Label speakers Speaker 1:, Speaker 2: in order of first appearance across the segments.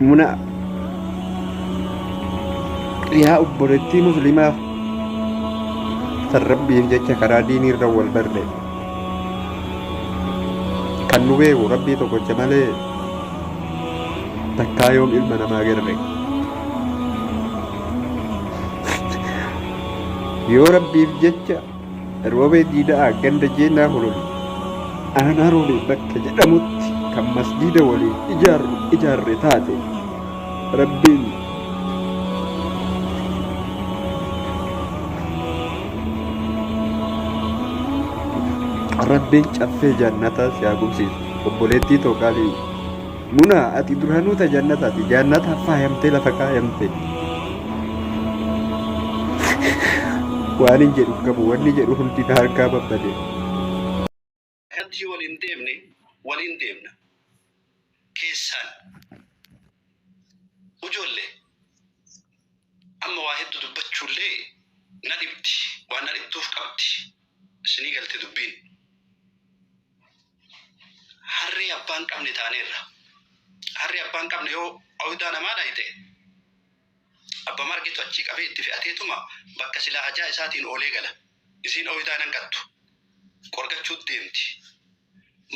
Speaker 1: muna yaa obboleettii musliimaaf san rabbiif jecha karaa diinii irra wal barre kan nu beeku rabbii tokkocha malee takkaa yoom ilma namaa garre yoo rabbiif jecha roobee diidaa ganda jeenaa hululi aanaa roobee bakka jedhamutti kan masjiida waliin ijaarre taate rabbiin caffee jannataa si haguugsiisu obboleettii Tooqaalii muna ati duraanuu ta jannataati jannata faayamtee lafa kaayamte waan hin jedhu qabu wanni jedhu hundi na harkaa babbade
Speaker 2: kanti waliin deemna keessaan ujoollee amma waa hedduu dubbachuullee na dhibdi waan na dhibduuf qabdi isinii galte dubbiin harree abbaan qabne taaneerra harree abbaan qabne yoo awwidaa namaa dhaayite abba margitu achii qabee itti fe'ateetuma bakka silaa hajaa isaatiin oolee gala isiin awwidaa nan qattu qorgachuut deemti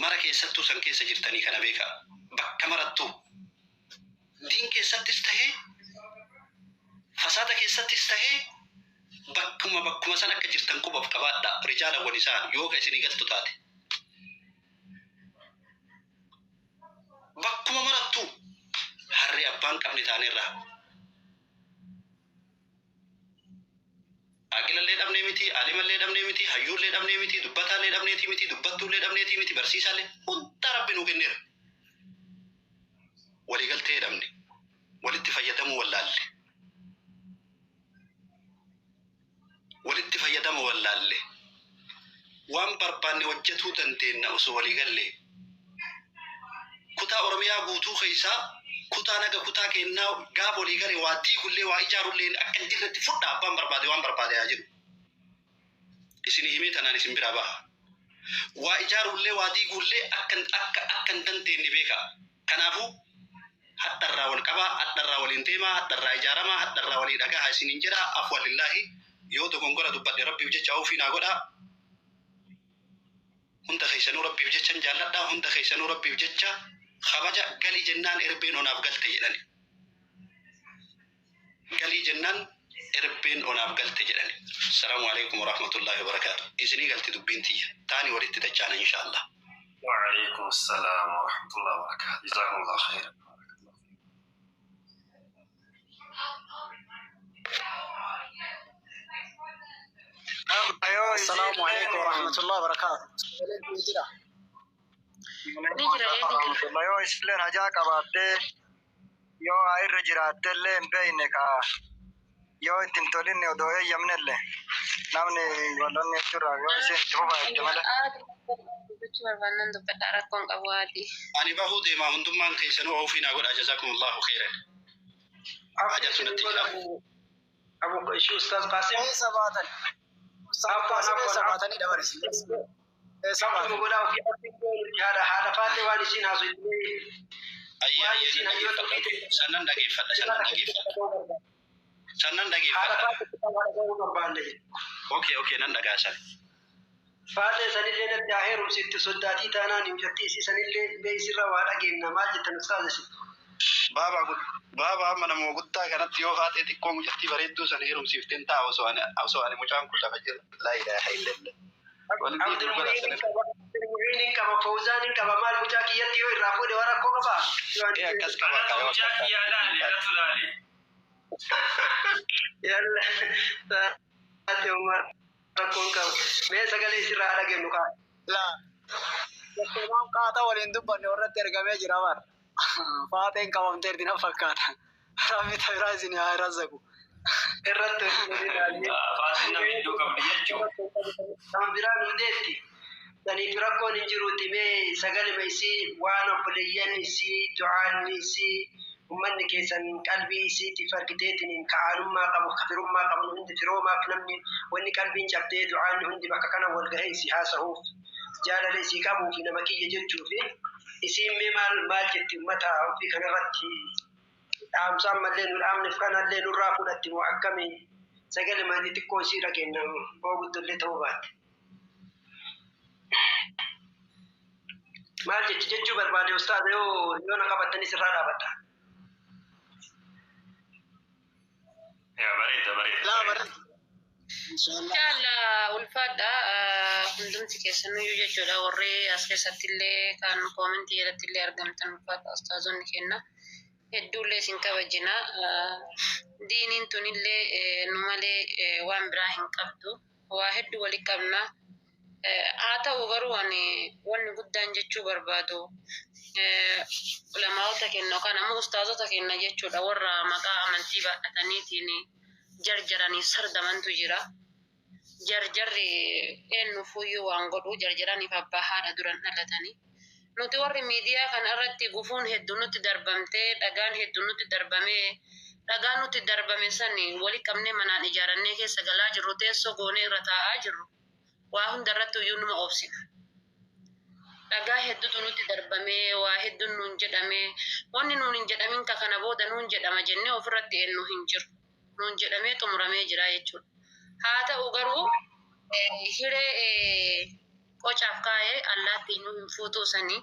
Speaker 2: mara keessattuu san keessa jirtanii kana beekaa bakka marattuu diin keessattis tahee fasaada keessattis tahee bakkuma san akka jirtan qubaaf qabaadha rijaalawwan isaan yoo ka isinii galtu taate bakkuma marattuu harree abbaan qabne taaneerraa aqilallee dhabnee miti alimallee dhabnee miti hayyuullee dhabnee miti dubbataallee dhabneeti miti dubbattuullee dhabneeti miti barsiisaallee hunda rabbi nuu kenneera waliigaltee dhabne walitti fayyadamuu wallaalle waan barbaanne hojjetuu dandeenya osoo waliigallee kutaa oromiyaa guutuu keessaa kutaa naga kutaa kennaa gaaf waliigale waa diigullee waa ijaarullee akka hin jirretti fudha abbaan barbaade waan barbaade haa jiru isin himee tanaan isin biraa baha waa ijaarullee waa diigullee akka hin dandeenye beekaa kanaafuu haddarraa wal qabaa haddarraa waliin deemaa haddarraa ijaaramaa haddarraa walii dhagaa isiniin jedha afwalillaahi yoo dogongora dubbadhe rabbiif jecha ofii naa godhaa hunda keessanuu rabbiif jechan jaalladhaa hunda keessanuu rabbiif jecha kabaja galii jennaan erbeen onaaf galte jedhani galii jennaan erbeen onaaf galte jedhani assalaamu alaykum warahmatullahi wabarakaatuh isinii galti dubbiin tiyya taani walitti dachaana inshaallah
Speaker 3: wa alaykum assalaam warahmatullahi wabarakatuh jazakumullahu khairan
Speaker 4: السلام عليكم ورحمة الله وبركاته. يو إسلام هجاك أبادة يو هاي رجرات اللي بينك يو تنتولين يودوه يمنله نامني ولوني ترى يو إسين تبغى تملا
Speaker 2: أنا بهودي ما هندم من كيسنو أو فينا أقول أجزاكم الله خيرا أجزاكم التجارة
Speaker 4: أبو شو أستاذ قاسم سبعة سبعتني دوري سبعة بقوله في هذا فاتي والسين هذا
Speaker 2: أيه سنن دقيقة أوكي نندق عشان
Speaker 4: فاتي سنين الداهر وست صداتي تانا نمجتي سنين بيسير وهذا جينا ما جت نستاذ
Speaker 2: بابا من موجودة كانت يوم فاتت تكون جتي بريدو سنيرم سيفتين تا أو سؤال مجان كل فجر لا إله إلا الله
Speaker 4: عبد المعين كما فوزان كما مال مجاكي يتيو الرافود ورا كوكبا
Speaker 2: إيه كاس كما
Speaker 3: مجاكي يا لا تلالي
Speaker 4: يلا تاتيوم ركون كم ما سجل يصير على جنوكا لا تمام كاتا ولين دبنا ورا ترجمة جرامر فاتين كمان تردينا فكاتا رامي تبرازين يا رزقو الرت
Speaker 3: فاتنا فيديو قبل يجوا
Speaker 4: سامبران وديتي دني فرقون يجروتي مي سجل ميسي وانا بليان سي دعان سي ومن كيسن قلبي سي تفرقتين كعالم ما قبل خبر ما قبل عند فرو ما كنمني واني قلبي جبتي دعان عندي بك كان والغري سي هاسو جال لي سي كابو في نمكي يجتو في اسم مال ما جت متى في كنرتي dhaamsaan mallee nu dhaamneef kanallee nurraa fudhatti moo akkamii sagalee maatii xiqqoo isii dhageenya boogutullee ta'uu baate. Maal jechuu barbaade ustaaza yoo na qabattanis irraa dhaabadha.
Speaker 3: Yaa bareeda.
Speaker 5: Inshallah ulfaadha hundumti keessanuu jechuudha warri as keessatti illee kan koomentii jalatti illee argamtan ulfaadha ustaazonni kenna hedduullee isin kabajina diiniin tun illee nu malee waan biraa hin qabdu waa hedduu walitti qabna haa ta'u garuu wanni guddaan jechuu barbaadu ulamaa'ota kenna yookaan ammoo ustaazota kenna jechuudha warra maqaa amantii baadhataniitiin jarjaranii sardamantu jira. Jarjarri eenyufuyyuu waan godhu jarjaraniif abbaa haadha duran dhalatanii. Nuti warri miidiyaa kana irratti gufuun hedduu nutti darbamtee dhagaan hedduu nutti darbamee dhagaan nutti darbame sani walitti qabnee manaan ijaarannee keessa galaa jirru teessoo goonee irra taa'aa jirru waa hundarratti iyyuu numa obsina. Dhagaa hedduutu nutti darbamee waa hedduun nuun jedhamee wanni nuun hin jedhamin kana booda nuun jedhama jennee ofirratti eenyu hin jiru. Nuun jedhamee xumuramee jira jechuudha. Haa ta'u garuu hiree qocaaf kaa'ee allaattii nu hin fuutuu sanii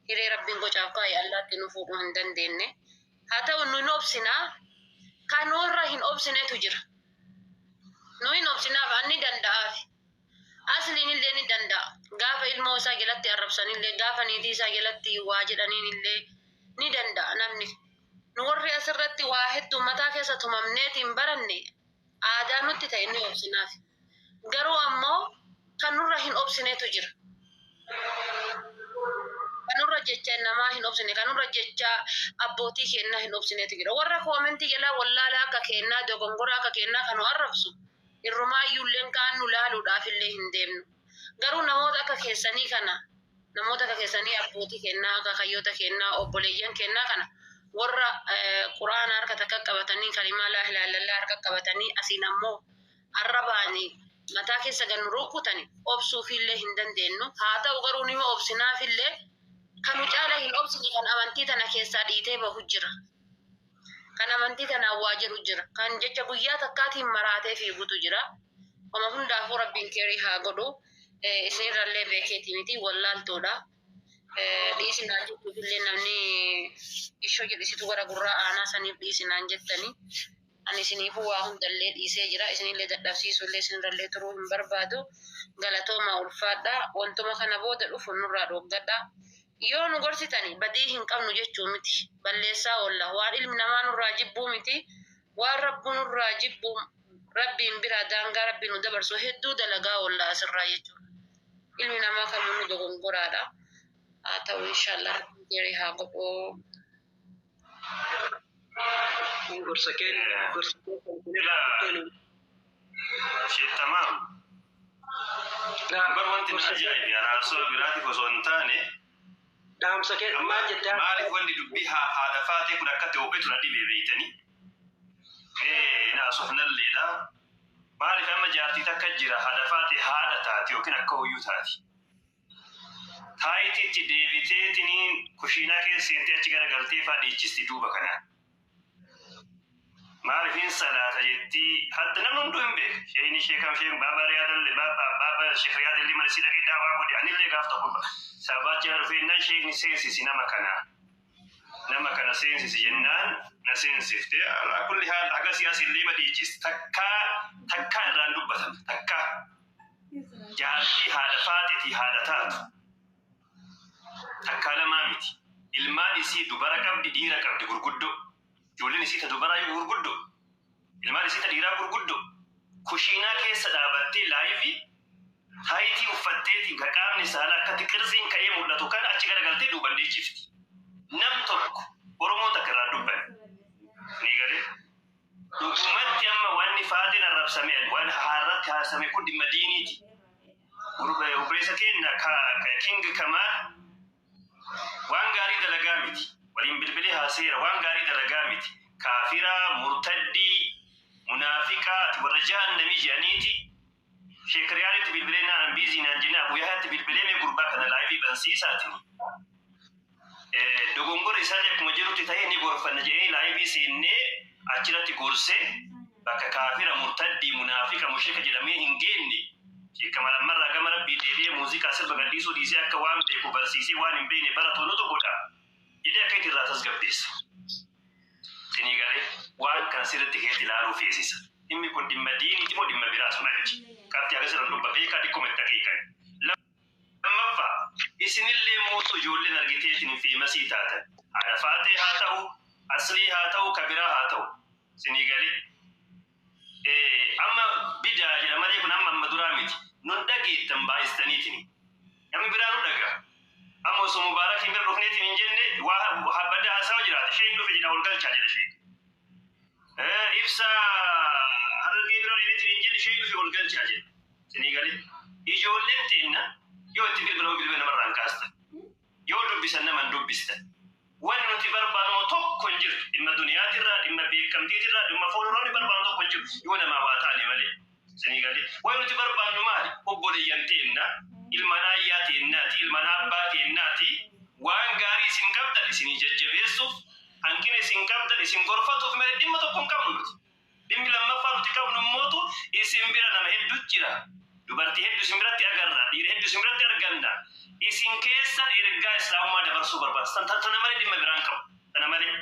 Speaker 5: hiree rabbiin qocaaf kaa'ee allaattii nu fuudhuu hin dandeenye. Haa ta'u nu hin obsinaa kan nurra hin obsinetu jira. Nu hin obsinaaf anni danda'aafi. Asliin illee ni danda'a. Gaafa ilmoo isaa jalatti arrabsan illee gaafa niitii isaa jalatti waa jedhaniin illee ni danda'a namni. Nu warri asirratti waa hedduu mataa keessa tumamneetiin baranne aadaa nutti ta'e inni obsinaaf. Garuu ammoo kan nurra hin obsinetu jira. Kan nurra jecha namaa hin obsine, kan nurra jecha abbootii kennaa hin obsinetu jira. Warra koomentii jalaa wallaalaa akka kennaa dogongoraa akka kennaa kan nu arrabsu irrumaayyuulleen kaan nu laaluudhaaf illee hin deemnu. Garuu namoota akka keessanii kana namoota akka keessanii abbootii kennaa akka hayyoota kennaa obboleeyyan kennaa kana warra quraana harka takka qabatanii kalimaa laa ilaaha illallah harka qabatanii asiin ammoo arrabaanii mataa keessa gannu rukkutanii obsuufillee hin dandeenyu. Haa ta'u garuu nima obsinaafillee kan nu caala hin obsine kan amantii tana keessaa dhiitee bahu jira. Kan amantii tana waa jedhu jira. Kan jecha guyyaa takkaatiin maraatee fiigutu jira. Oma hundaafuu rabbiin keerii haa godhu. Isinirrallee beekeetii miti wallaaltuudha. Dhiisinaan jettuufillee namni ishoo jedhisitu gara gurraa aanaa saniif dhiisinaan jettanii ani isiniifuu waa hundallee dhiisee jira isinillee dadhabsiisuullee isinirrallee turuu hin barbaadu galatooma ulfaadhaa wantuma kana booda dhufu nurraa dhooggadha yoo nu gorsitani badii hin qabnu jechuu miti balleessaa oolla waan ilmi namaa nurraa jibbuu miti waan rabbu nurraa jibbuu rabbiin biraa daangaa rabbiin nu dabarsu hedduu dalagaa oolla asirraa jechuudha ilmi namaa kamuu nu dogongoraadha. Atau inshallah dari hagopo
Speaker 4: gursaken
Speaker 3: شيء تمام بر وانت نجاي يا راسو براتي كوسونتاني
Speaker 4: دام سكن ما جدا
Speaker 3: مالك وندي دبيها هذا فاتي كنا كتو بيتنا دي بيتني ناسو نلي دا مالك اما جارتي تكجرا هذا فاتي هذا تاتي وكنا كويو تاتي تايتي ديفيتيتني كوشينا كي سنتي اچغا غلطي فاديچستي دوبا كنا معرفين صلاة جتي حتى نمن دوم بك شيني شيكام شيك بابا رياض اللي بابا شيخ رياض اللي مرسي لقي دعوة ودي أنا اللي قافت أقول سابات جرفين نشيك نسينسي نما كنا سينسي جنان نسينسي على كل حال أقا سياسي اللي ما ديجيس تكا راندو بثم تكا جارتي هذا فاتتي هذا تات تكا لما ميتي المال يسي دبارا كم دي ديرا كم دي غرقودو جولين يسي تدبارا يو غرقودو المال يسي تديرا غرقودو كوشينا كيسا دابتي لايفي هايتي وفتيتي غاقام نسالا كتكرزين كأي مولاتو كان أچغا غلطي دوبان دي جفتي نم توك ورمو تكرا دوبان نيغاري دوبمت يما واني فاتن الرب سميل وان حارت هاسمي كود مدينيتي وبريسا كينا كينغ كمان وان غاري دلغاميتي ولين بلبلي هاسيرا وان غاري دلغاميتي كافرة مرتدي منافقة ورجال نمي جانيتي شكريالي تبلبلينا أنبيزي نانجنا ويهات تبلبلي مي قربا كان لايفي بنسي ساتني dogongora isaallee akkuma jirutti ta'ee ni gorfanna jedhee laayivii seennee achirratti gorsee bakka kaafira murtaddii munaafiqa mushrika jedhamee hin geenne sheekka malammarraa gama rabbii deebi'ee muuziqaa sirba gadhiisuu dhiisee akka waan beeku barsiisee waan hin beekne baratu nutu godha jedhee akka itti irraa tasgabbeessa. Isinii galee waan kana sirriitti keetti ilaaluu feesisa. Dhimmi kun dhimma diiniiti moo dhimma biraa sun achi. Qabxii agarsiisan dhubba beekaa dhikkuma itti akeekan. Lammaffaa isinillee mootu ijoolleen argiteetiin feemasii taatan. Haadha faatee haa ta'u, aslii haa ta'u, kabiraa haa ta'u. Isinii galee amma bidaa jedha malee kun amma duraa miti. Nun dhageettan baay'istaniitiin. Namni biraa nu dhagaa. Amma osoo mubaarakiin bira dhufneetiin hin jenne waa badda haasawa jiraate. Sheen dhufe jedha ol galchaa jedha sheen. Ibsa harargee bira dheedeetiin hin jenne sheen dhufe ol galchaa jedha. Isinii galee ijoolleen teenna yoo itti bilbila namarraan kaastan. Yoo dubbisan naman dubbistan. Wanni nuti barbaadamu tokko hin jirtu. Dhimma duniyaatirraa, dhimma beekamtiitirraa, dhimma foonirraa barbaadamu tokko hin jirtu. Yoo namaa waa taane malee. Isinii galee wanni nuti barbaadnu maali? Obboleeyyan teenna, ilmaan ayyaa teennaati, ilmaan abbaa teennaati. Waan gaarii isin qabdan isinii jajjabeessuuf, hanqina isin qabdan isin gorfatuuf malee dhimma tokko hin qabnu nuti. Dhimmi lammaffaa nuti qabnu immootu isin bira nama hedduu jira. Dubartii hedduu isin biratti agarra, dhiira hedduu isin biratti arganna. Isin keessa ergaa islaamummaa dabarsuu barbaachisa. Tana malee dhimma biraan qabu. Tana malee.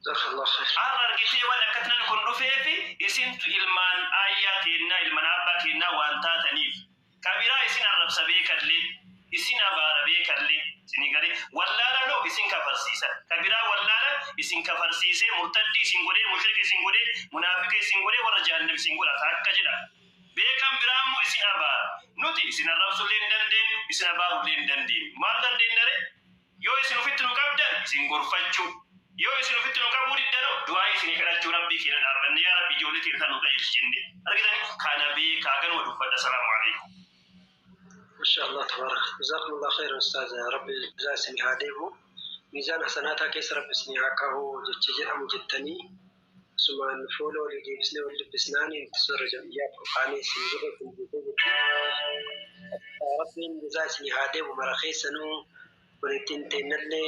Speaker 3: Har'a argitee waan akkatan kun dhufeefi isintu ilmaan ayyaa teennaa, ilmaan abbaa teennaa waan taataniif. Kabiraa isin arrabsa beekallee, isin abaara beekallee, isinii galee wallaala noo isin kafarsiisa. Kabiraa wallaala isin kafarsiisee murtaddii isin godhee, mushrika isin godhee, munaafiqa isin godhee, warra jahannam isin godhata akka jedha. Beekan biraa immoo isin abaara. Nuti isin arrabsullee hin dandeenyu, isin abaarullee hin dandeenyu. Maal dandeenya ree? Yoo isin ofitti nu qabdan isin gorfachuu. Yoo isin ofitti nu qabuu diddanoo du'aa isinii kadhachuu rabbii keenya dhaabbanne yaa rabbii ijoollee teessan nu qajeelchi jenne. Argitanii kana beekaa ganuma dubbadha. Salaamu alaikum.
Speaker 4: ما شاء الله تبارك جزاكم الله خير أستاذ ربي جزاسني هاديبو ميزان حسناتها كيس رب سني هكاهو جتجر أم جتني ثم نفولو اللي جيبسني واللي بسناني انتصر جمعيات وقاني سنجرة ربي جزاسني هاديبو مرخيصنو ونتين تنلي